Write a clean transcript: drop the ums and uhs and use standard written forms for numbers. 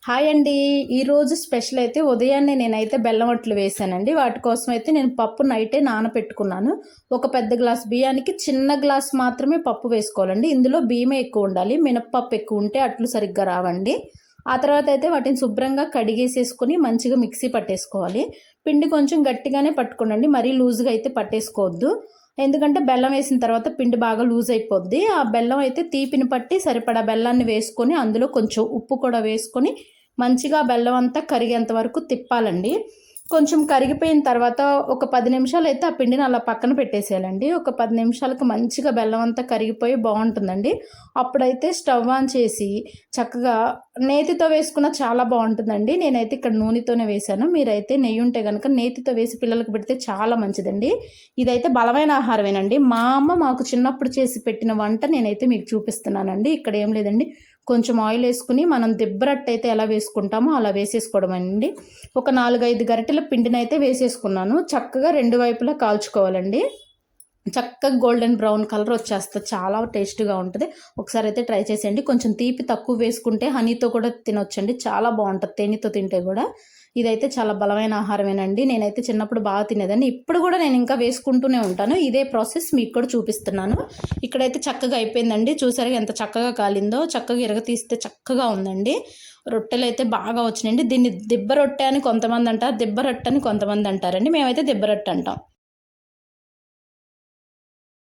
Hi అండి. ఈరోజు special అయితే ఉదయాన్నే నేనైతే బెల్లం అట్లు వేసానండి. వాటి కోసం అయితే నేను పప్పు నైటే నానపెట్టుకున్నాను. ఒక పెద్ద గ్లాస్ బియ్యానికి చిన్న గ్లాస్ మాత్రమే పప్పు వేసుకోవాలండి. ఇందులో బియ్యమే ఎక్కువ ఉండాలి. మినప్పప్పు ఎక్కువ ఉంటే అట్లు సరిగ్గా రావండి. ఆ తర్వాత అయితే వాటిని శుభ్రంగా కడిగేసేసుకొని మంచిగా మిక్సీ పట్టేసుకోవాలి. పిండి కొంచెం గట్టిగానే పట్టుకోండి, మరీ లూజ్గా అయితే పట్టేసుకోవద్దు. ఎందుకంటే బెల్లం వేసిన తర్వాత పిండి బాగా లూజ్ అయిపోద్ది. ఆ బెల్లం అయితే తీపిని పట్టి సరిపడా బెల్లాన్ని వేసుకొని అందులో కొంచెం ఉప్పు కూడా వేసుకొని మంచిగా బెల్లం అంతా కరిగేంత వరకు తిప్పాలండి. కొంచెం కరిగిపోయిన తర్వాత ఒక 10 నిమిషాలు అయితే ఆ పిండిని అలా పక్కన పెట్టేసేయాలండి. ఒక 10 నిమిషాలకు మంచిగా బెల్లం అంతా కరిగిపోయి బాగుంటుందండి. అప్పుడైతే స్టవ్ ఆన్ చేసి చక్కగా నేతితో వేసుకున్న చాలా బాగుంటుందండి. నేనైతే ఇక్కడ నూనెతోనే వేశాను. మీరైతే నెయ్యి ఉంటే కనుక నేతితో వేసి పిల్లలకు పెడితే చాలా మంచిదండి. ఇదైతే బలమైన ఆహారమేనండి. మా అమ్మ మాకు చిన్నప్పుడు చేసి పెట్టిన వంట నేనైతే మీకు చూపిస్తున్నానండి. ఇక్కడ ఏం లేదండి, కొంచెం ఆయిల్ వేసుకుని మనం దిబ్బరట్టు అయితే ఎలా వేసుకుంటామో అలా వేసేసుకోవడం అండి. ఒక 4-5 గరిటెల పిండిని అయితే వేసేసుకున్నాను. చక్కగా 2 వైపులా కాల్చుకోవాలండి. చక్కగా గోల్డెన్ బ్రౌన్ కలర్ వచ్చేస్తుంది. చాలా టేస్ట్గా ఉంటుంది. ఒకసారి అయితే ట్రై చేసేయండి. కొంచెం తీపి తక్కువ వేసుకుంటే హనీతో కూడా తినొచ్చండి. చాలా బాగుంటుంది తేనెతో తింటే కూడా. ఇదైతే చాలా బలమైన ఆహారమేనండి. నేనైతే చిన్నప్పుడు బాగా తినేదాన్ని. ఇప్పుడు కూడా నేను ఇంకా వేసుకుంటూనే ఉంటాను. ఇదే ప్రాసెస్ మీకు కూడా చూపిస్తున్నాను. ఇక్కడైతే చక్కగా అయిపోయిందండి. చూసారా ఎంత చక్కగా కాలిందో. చక్కగా ఇరగతీస్తే చక్కగా ఉందండి. రొట్టెలు అయితే బాగా వచ్చినాయండి. దీన్ని దిబ్బ రొట్టె అని కొంతమంది అంటారు, దిబ్బ రొట్టె అని కొంతమంది అంటారండి. మేమైతే దిబ్బ రొట్టె అంటాం.